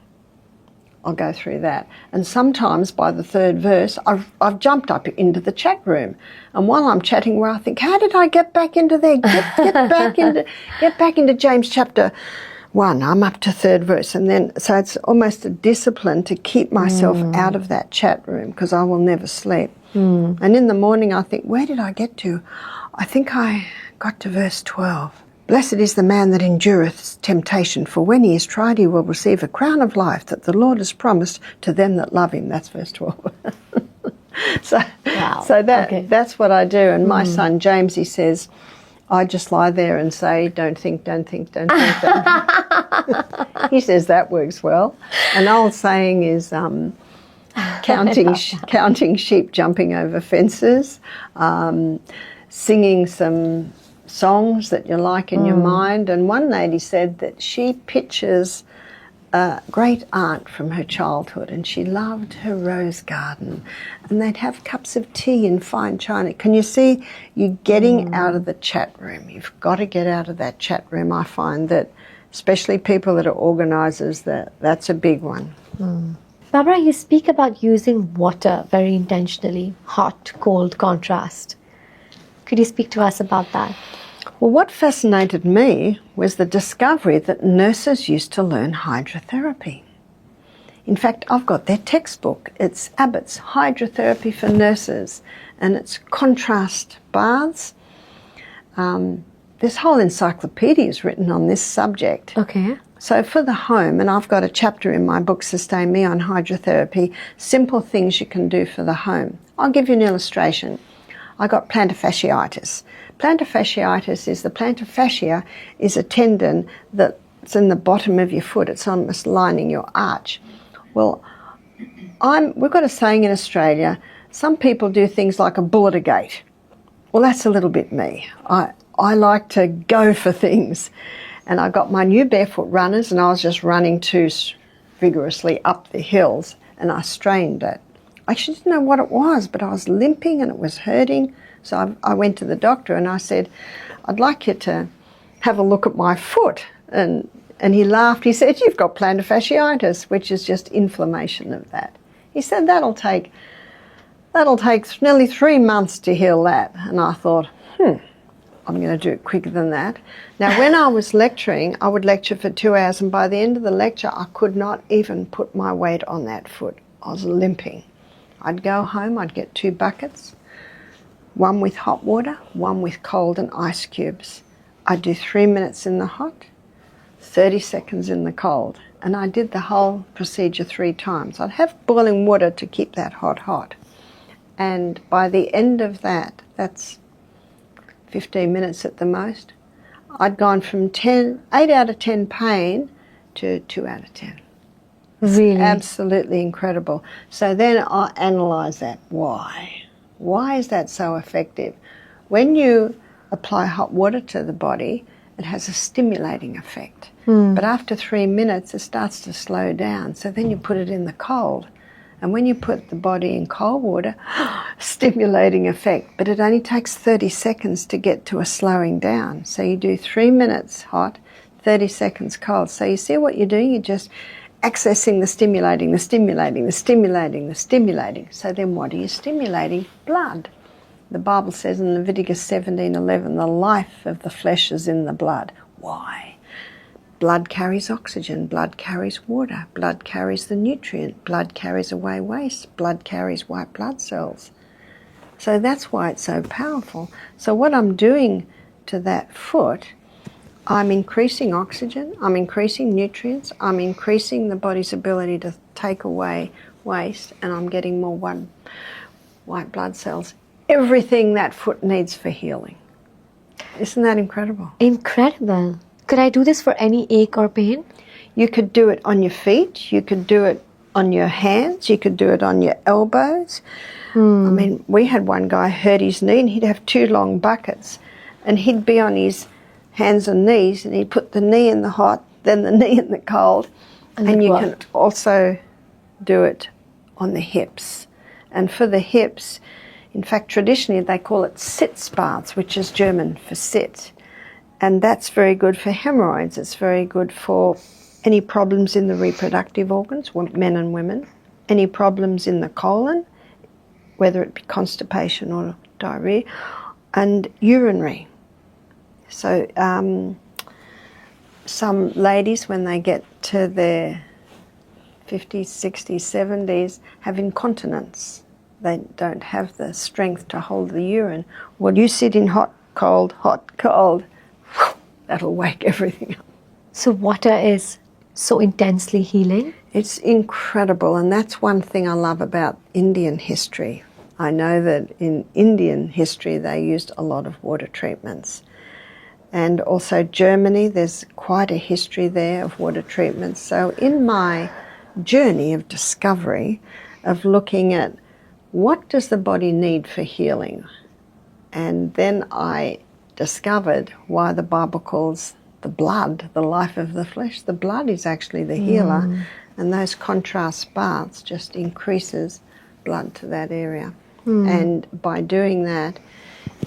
And sometimes by the 3rd verse, I've jumped up into the chat room. And while I'm chatting, where I think, how did I get back into there? Get back into James chapter 1. I'm up to 3rd verse. And then, so it's almost a discipline to keep myself out of that chat room, because I will never sleep. And in the morning, I think, where did I get to? I think I got to verse 12. Blessed is the man that endureth temptation, for when he is tried, he will receive a crown of life that the Lord has promised to them that love him. That's verse 12. That's what I do. And my son James, he says, I just lie there and say, don't think. He says that works well. An old saying is, counting sheep jumping over fences, singing some songs that you like in your mind. And one lady said that she pictures a great aunt from her childhood, and she loved her rose garden, and they'd have cups of tea in fine china. Can you see you getting out of the chat room? You've got to get out of that chat room. I find that, especially people that are organisers, that's a big one. Barbara, you speak about using water very intentionally, hot, cold contrast. Could you speak to us about that? Well, what fascinated me was the discovery that nurses used to learn hydrotherapy. In fact, I've got their textbook. It's Abbott's Hydrotherapy for Nurses, and it's contrast baths. This whole encyclopedia is written on this subject. Okay. So for the home, and I've got a chapter in my book, Sustain Me, on hydrotherapy, simple things you can do for the home. I'll give you an illustration. I got plantar fasciitis. Plantar fasciitis is, the plantar fascia is a tendon that's in the bottom of your foot. It's almost lining your arch. Well, we've got a saying in Australia, some people do things like a bullet a gate. Well, that's a little bit me. I like to go for things. And I got my new barefoot runners, and I was just running too vigorously up the hills, and I strained it. I actually didn't know what it was, but I was limping and it was hurting. So I went to the doctor and I said, I'd like you to have a look at my foot. And he laughed. He said, you've got plantar fasciitis, which is just inflammation of that. He said, that'll take nearly 3 months to heal that. And I thought, I'm going to do it quicker than that. Now, when I was lecturing, I would lecture for 2 hours, and by the end of the lecture, I could not even put my weight on that foot. I was limping. I'd go home, I'd get 2 buckets, one with hot water, one with cold and ice cubes. I'd do 3 minutes in the hot, 30 seconds in the cold, and I did the whole procedure 3 times. I'd have boiling water to keep that hot. And by the end of that, that's 15 minutes at the most, I'd gone from 8 out of 10 pain to 2 out of 10. Really? Absolutely incredible. So then I analysed that. Why? Why is that so effective? When you apply hot water to the body, it has a stimulating effect. But after 3 minutes, it starts to slow down. So then you put it in the cold. And when you put the body in cold water, stimulating effect. But it only takes 30 seconds to get to a slowing down. So you do 3 minutes hot, 30 seconds cold. So you see what you're doing? You're just accessing the stimulating, the stimulating, the stimulating, the stimulating. So then what are you stimulating? Blood. The Bible says in Leviticus 17:11, the life of the flesh is in the blood. Why? Blood carries oxygen, blood carries water, blood carries the nutrient, blood carries away waste, blood carries white blood cells. So that's why it's so powerful. So what I'm doing to that foot, I'm increasing oxygen, I'm increasing nutrients, I'm increasing the body's ability to take away waste, and I'm getting more white blood cells. Everything that foot needs for healing. Isn't that incredible? Incredible. Could I do this for any ache or pain? You could do it on your feet, you could do it on your hands, you could do it on your elbows. I mean, we had one guy hurt his knee and he'd have 2 long buckets and he'd be on his hands and knees, and he'd put the knee in the hot, then the knee in the cold. And you can also do it on the hips. And for the hips, in fact, traditionally they call it sitz baths, which is German for sit. And that's very good for hemorrhoids. It's very good for any problems in the reproductive organs, men and women, any problems in the colon, whether it be constipation or diarrhea, and urinary. So some ladies, when they get to their 50s, 60s, 70s, have incontinence. They don't have the strength to hold the urine. Well, you sit in hot, cold, that'll wake everything up. So water is so intensely healing? It's incredible, and that's one thing I love about Indian history. I know that in Indian history they used a lot of water treatments. And also Germany, there's quite a history there of water treatments. So in my journey of discovery, of looking at what does the body need for healing. And then I discovered why the Bible calls the blood the life of the flesh. The blood is actually the healer, and those contrast baths just increases blood to that area. And by doing that,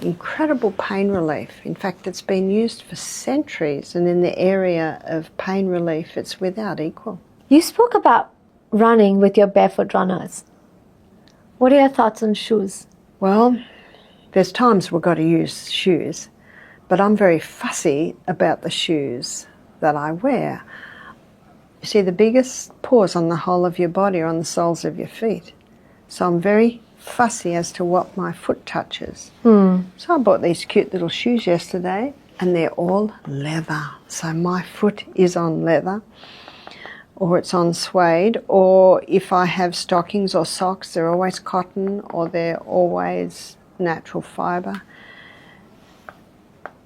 incredible pain relief. In fact, it's been used for centuries, and in the area of pain relief, it's without equal. You spoke about running with your barefoot runners. What are your thoughts on shoes? Well, there's times we've got to use shoes, but I'm very fussy about the shoes that I wear. You see, the biggest pores on the whole of your body are on the soles of your feet. So I'm very fussy as to what my foot touches. So I bought these cute little shoes yesterday, and they're all leather. So my foot is on leather, or it's on suede, or if I have stockings or socks, they're always cotton, or they're always natural fibre.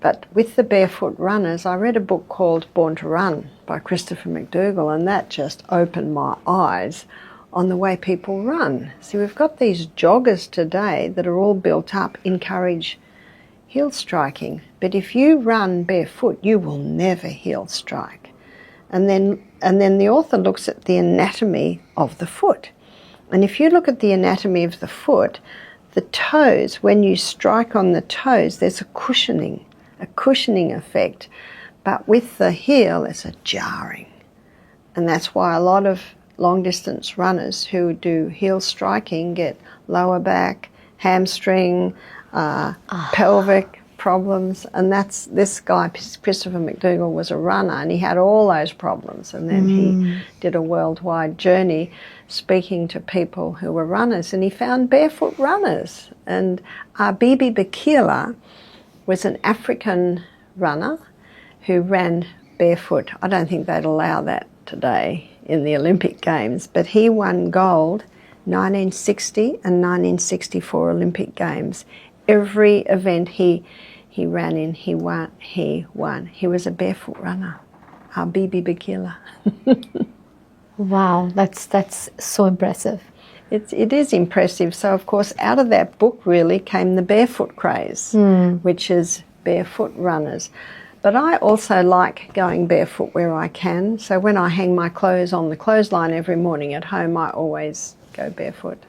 But with the barefoot runners, I read a book called Born to Run by Christopher McDougall, and that just opened my eyes on the way people run. See, we've got these joggers today that are all built up, encourage heel striking. But if you run barefoot, you will never heel strike. And then the author looks at the anatomy of the foot. And if you look at the anatomy of the foot, the toes, when you strike on the toes, there's a cushioning effect. But with the heel, it's a jarring. And that's why a lot of long-distance runners who do heel striking get lower back, hamstring, pelvic problems. And that's this guy, Christopher McDougall, was a runner, and he had all those problems. And then he did a worldwide journey speaking to people who were runners, and he found barefoot runners. And Bibi Bakila was an African runner who ran barefoot. I don't think they'd allow that today in the Olympic Games, but he won gold 1960 and 1964 Olympic Games. Every event he ran in, he won. He was a barefoot runner, Bibi Bakila. Wow, that's so impressive. It is impressive. So, of course, out of that book really came the barefoot craze, which is barefoot runners. But I also like going barefoot where I can. So when I hang my clothes on the clothesline every morning at home, I always go barefoot.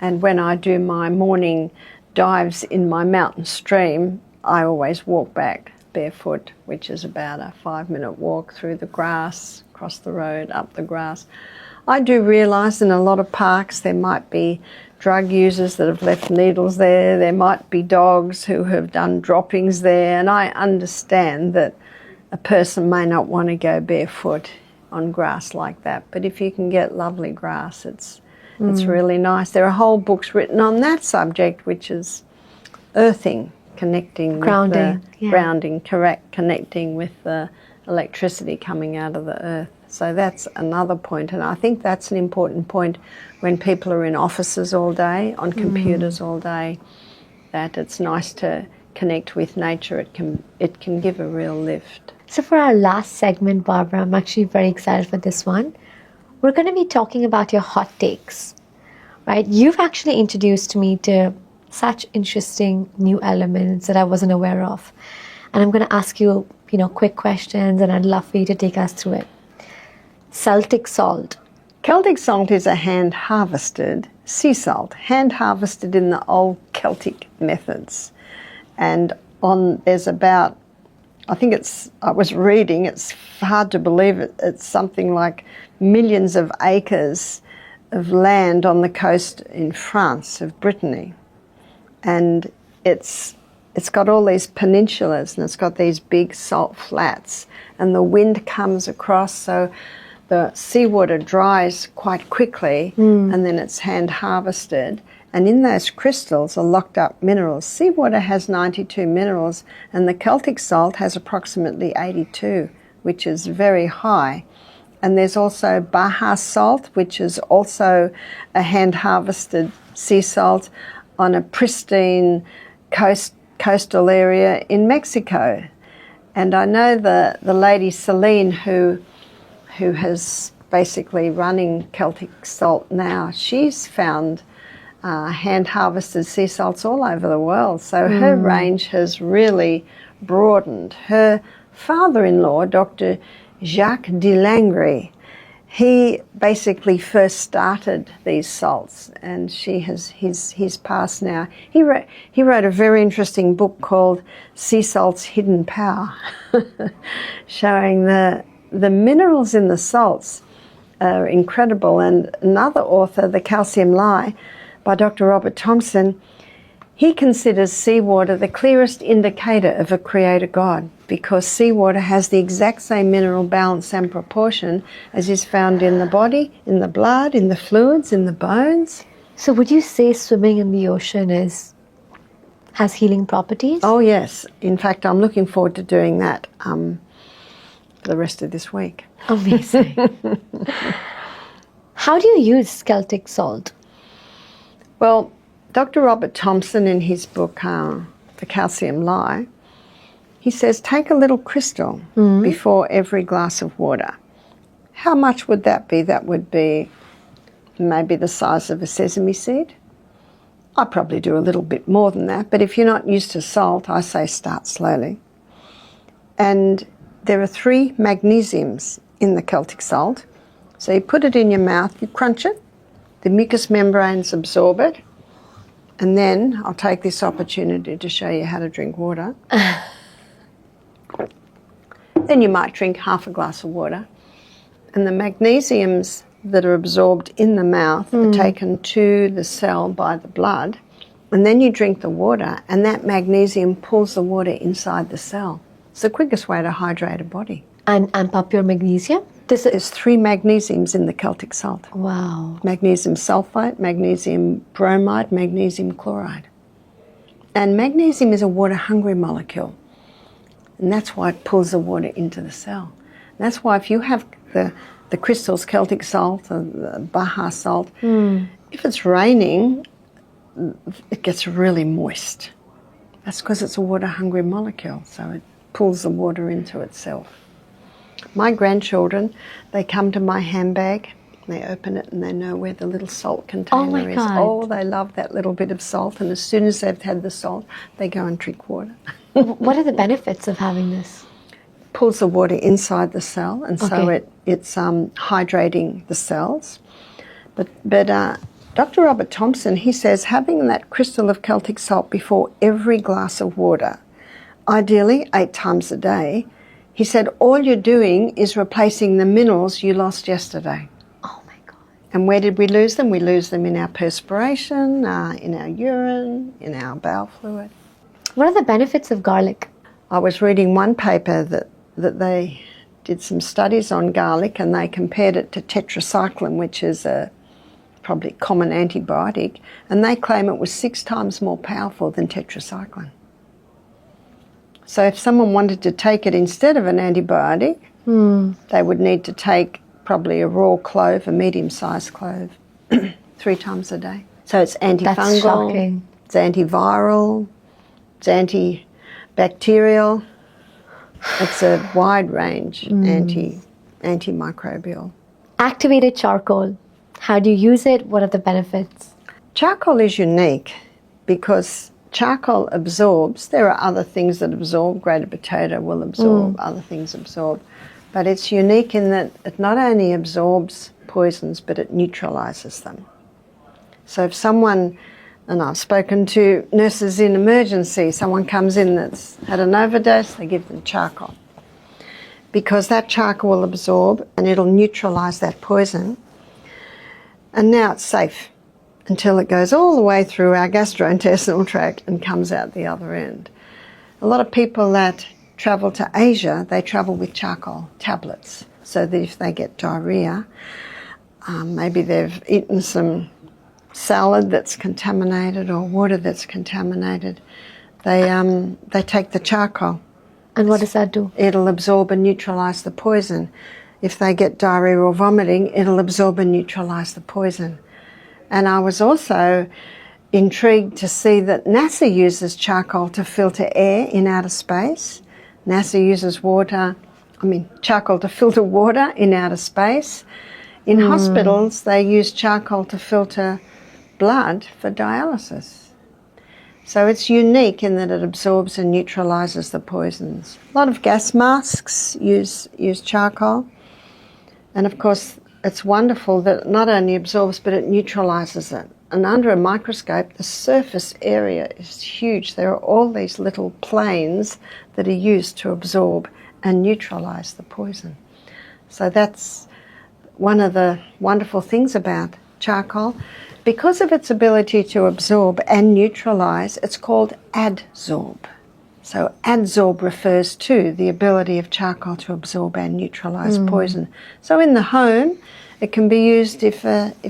And when I do my morning dives in my mountain stream, I always walk back barefoot, which is about a 5-minute walk through the grass, across the road, up the grass. I do realise in a lot of parks there might be drug users that have left needles there. There might be dogs who have done droppings there, and I understand that a person may not want to go barefoot on grass like that. But if you can get lovely grass, it's really nice. There are whole books written on that subject, which is earthing, connecting, grounding, connecting with the electricity coming out of the earth. So that's another point, and I think that's an important point when people are in offices all day, on computers all day, that it's nice to connect with nature. It can give a real lift. So for our last segment, Barbara, I'm actually very excited for this one. We're going to be talking about your hot takes, right? You've actually introduced me to such interesting new elements that I wasn't aware of. And I'm going to ask you, quick questions, and I'd love for you to take us through it. Celtic salt. Celtic salt is a hand-harvested sea salt, hand-harvested in the old Celtic methods. And there's about, I was reading, it's hard to believe it's something like millions of acres of land on the coast in France of Brittany. And it's got all these peninsulas, and it's got these big salt flats, and the wind comes across, so the seawater dries quite quickly, and then it's hand harvested. And in those crystals are locked up minerals. Seawater has 92 minerals, and the Celtic salt has approximately 82, which is very high. And there's also Baja salt, which is also a hand harvested sea salt on a pristine coastal area in Mexico. And I know the lady Celine who has basically running Celtic Salt now, she's found hand-harvested sea salts all over the world. So her range has really broadened. Her father-in-law, Dr. Jacques de Langry, he basically first started these salts, and he's passed now. He wrote a very interesting book called Sea Salt's Hidden Power, showing the minerals in the salts are incredible. And another author, The Calcium Lie, by Dr. Robert Thompson, he considers seawater the clearest indicator of a creator God, because seawater has the exact same mineral balance and proportion as is found in the body, in the blood, in the fluids, in the bones. So would you say swimming in the ocean has healing properties? Oh yes. In fact, I'm looking forward to doing that for the rest of this week. Amazing. How do you use Celtic salt? Well, Dr. Robert Thompson, in his book, The Calcium Lie, he says, take a little crystal before every glass of water. How much would that be? That would be maybe the size of a sesame seed. I probably do a little bit more than that, but if you're not used to salt, I say start slowly. And there are 3 magnesiums in the Celtic salt. So you put it in your mouth, you crunch it, the mucous membranes absorb it, and then I'll take this opportunity to show you how to drink water. Then you might drink half a glass of water. And the magnesiums that are absorbed in the mouth are taken to the cell by the blood. And then you drink the water, and that magnesium pulls the water inside the cell. It's the quickest way to hydrate a body. And amp up your magnesium? There's 3 magnesiums in the Celtic salt. Wow. Magnesium sulfite, magnesium bromide, magnesium chloride. And magnesium is a water-hungry molecule. And that's why it pulls the water into the cell. And that's why if you have the crystals, Celtic salt, the Baja salt, if it's raining, it gets really moist. That's because it's a water-hungry molecule, so it pulls the water into itself. My grandchildren, they come to my handbag, they open it and they know where the little salt container is. God. Oh, they love that little bit of salt, and as soon as they've had the salt, they go and drink water. What are the benefits of having this? Pulls the water inside the cell, and so it's hydrating the cells. But Dr. Robert Thompson, he says having that crystal of Celtic salt before every glass of water, ideally 8 times a day, he said all you're doing is replacing the minerals you lost yesterday. Oh my God. And where did we lose them? We lose them in our perspiration, in our urine, in our bowel fluid. What are the benefits of garlic? I was reading one paper that they did some studies on garlic, and they compared it to tetracycline, which is a probably common antibiotic, and they claim it was 6 times more powerful than tetracycline. So if someone wanted to take it instead of an antibiotic, they would need to take probably a raw clove, a medium-sized clove, 3 times a day. So it's antifungal, That's shocking. it's antiviral, it's antibacterial. It's a wide range antimicrobial. Activated charcoal. How do you use it? What are the benefits? Charcoal is unique because charcoal absorbs. There are other things that absorb. Grated potato will absorb, other things absorb. But it's unique in that it not only absorbs poisons, but it neutralises them. So if someone, and I've spoken to nurses in emergency, someone comes in that's had an overdose, they give them charcoal. Because that charcoal will absorb and it'll neutralise that poison. And now it's safe until it goes all the way through our gastrointestinal tract and comes out the other end. A lot of people that travel to Asia, they travel with charcoal tablets, so that if they get diarrhoea, maybe they've eaten some salad that's contaminated or water that's contaminated, they take the charcoal. And what does that do? It'll absorb and neutralise the poison. If they get diarrhoea or vomiting, it'll absorb and neutralise the poison. And I was also intrigued to see that NASA uses charcoal to filter air in outer space. NASA uses charcoal to filter water in outer space. In hospitals, they use charcoal to filter blood for dialysis. So it's unique in that it absorbs and neutralises the poisons. A lot of gas masks use charcoal. And of course, it's wonderful that it not only absorbs, but it neutralises it. And under a microscope, the surface area is huge. There are all these little planes that are used to absorb and neutralise the poison. So that's one of the wonderful things about charcoal. Because of its ability to absorb and neutralise, it's called adsorb. So adsorb refers to the ability of charcoal to absorb and neutralise poison. So in the home, it can be used if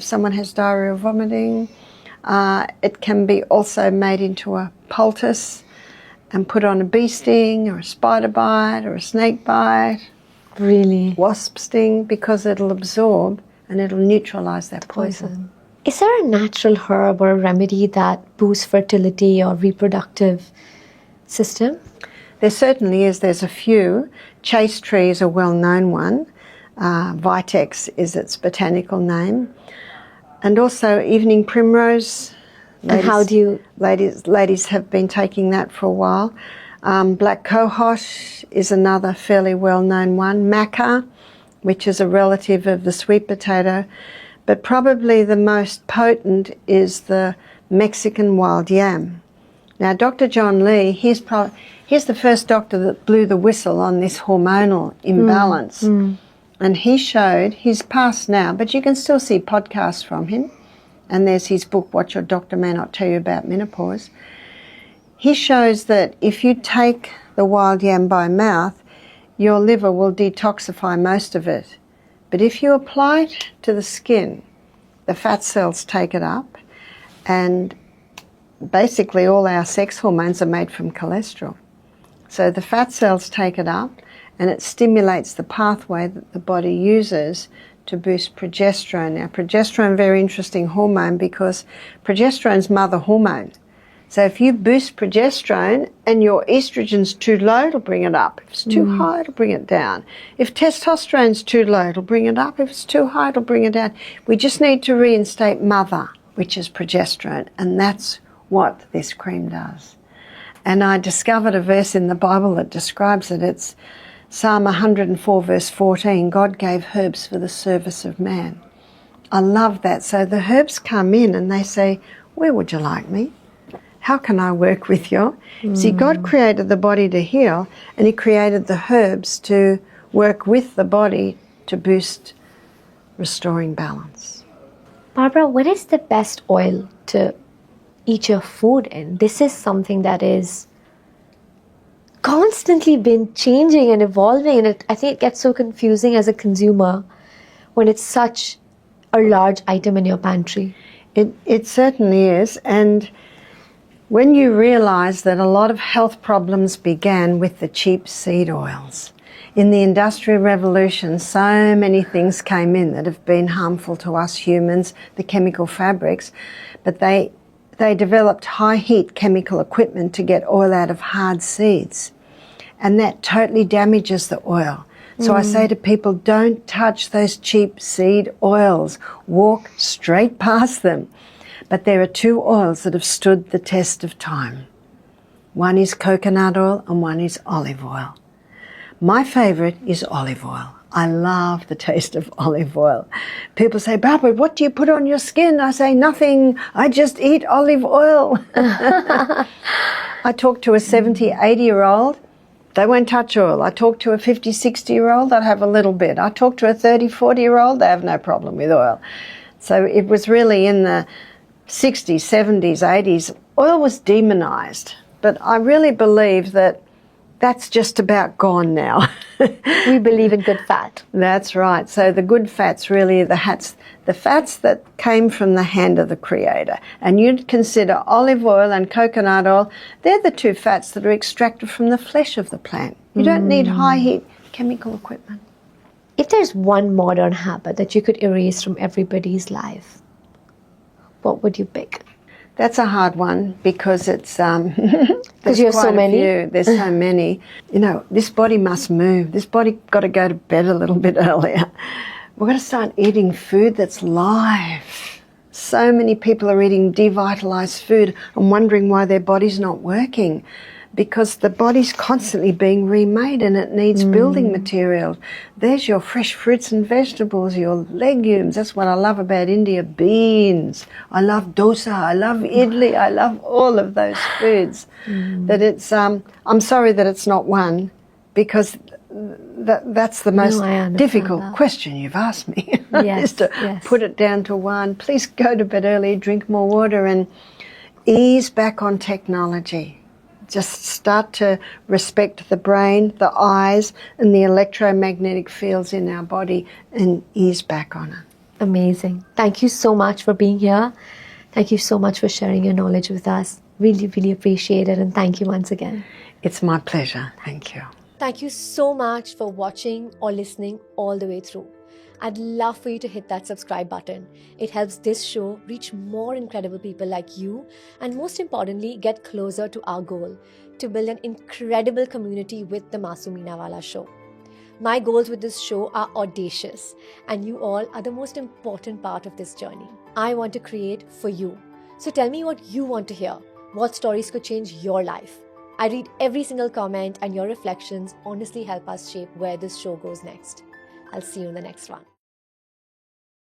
someone has diarrhea or vomiting. It can be also made into a poultice and put on a bee sting or a spider bite or a snake bite. Really? Wasp sting, because it'll absorb and it'll neutralise that poison. Is there a natural herb or a remedy that boosts fertility or reproductive system? There certainly is. There's a few. Chase tree is a well-known one. Vitex is its botanical name. And also evening primrose. And how do you... Ladies have been taking that for a while. Black cohosh is another fairly well-known one. Maca, which is a relative of the sweet potato. But probably the most potent is the Mexican wild yam. Now, Dr. John Lee, he's the first doctor that blew the whistle on this hormonal imbalance. And he showed, he's passed now, but you can still see podcasts from him. And there's his book, What Your Doctor May Not Tell You About Menopause. He shows that if you take the wild yam by mouth, your liver will detoxify most of it. But if you apply it to the skin, the fat cells take it up, and basically all our sex hormones are made from cholesterol. So the fat cells take it up, and it stimulates the pathway that the body uses to boost progesterone. Now, progesterone, very interesting hormone, because progesterone's mother hormone. So if you boost progesterone and your estrogen's too low, it'll bring it up. If it's too high, it'll bring it down. If testosterone's too low, it'll bring it up. If it's too high, it'll bring it down. We just need to reinstate mother, which is progesterone, and that's what this cream does. And I discovered a verse in the Bible that describes it. It's Psalm 104, verse 14. God gave herbs for the service of man. I love that. So the herbs come in and they say, where would you like me? How can I work with you? See, God created the body to heal, and he created the herbs to work with the body to boost restoring balance. Barbara, what is the best oil to eat your food in? This is something that is constantly been changing and evolving, and I think it gets so confusing as a consumer when it's such a large item in your pantry. It certainly is, and when you realise that a lot of health problems began with the cheap seed oils. In the Industrial Revolution, so many things came in that have been harmful to us humans, the chemical fabrics, but they developed high-heat chemical equipment to get oil out of hard seeds, and that totally damages the oil. So I say to people, don't touch those cheap seed oils. Walk straight past them. But there are two oils that have stood the test of time. One is coconut oil and one is olive oil. My favourite is olive oil. I love the taste of olive oil. People say, Barbara, what do you put on your skin? I say, nothing. I just eat olive oil. I talk to a 70, 80-year-old. They won't touch oil. I talk to a 50, 60-year-old. They'll have a little bit. I talk to a 30, 40-year-old. They have no problem with oil. So it was really in the 60s, 70s, 80s, oil was demonised. But I really believe that that's just about gone now. We believe in good fat. That's right. So the good fats really are the fats that came from the hand of the Creator. And you'd consider olive oil and coconut oil, they're the two fats that are extracted from the flesh of the plant. You don't need high-heat chemical equipment. If there's one modern habit that you could erase from everybody's life, what would you pick? That's a hard one because it's because you have so many. There's so many. You know, this body must move. This body got to go to bed a little bit earlier. We've got to start eating food that's live. So many people are eating devitalized food and wondering why their body's not working, because the body's constantly being remade and it needs building materials. There's your fresh fruits and vegetables, your legumes. That's what I love about India. Beans. I love dosa. I love idli. I love all of those foods. That it's. I'm sorry that it's not one, because that's the most difficult question you've asked me. Is to put it down to one. Please go to bed early, drink more water, and ease back on technology. Just start to respect the brain, the eyes, and the electromagnetic fields in our body, and ease back on it. Amazing. Thank you so much for being here. Thank you so much for sharing your knowledge with us. Really, really appreciate it, and thank you once again. It's my pleasure. Thank you. Thank you so much for watching or listening all the way through. I'd love for you to hit that subscribe button. It helps this show reach more incredible people like you, and most importantly, get closer to our goal, to build an incredible community with the Masoom Meenawala Show. My goals with this show are audacious, and you all are the most important part of this journey. I want to create for you. So tell me what you want to hear. What stories could change your life? I read every single comment, and your reflections honestly help us shape where this show goes next. I'll see you in the next one.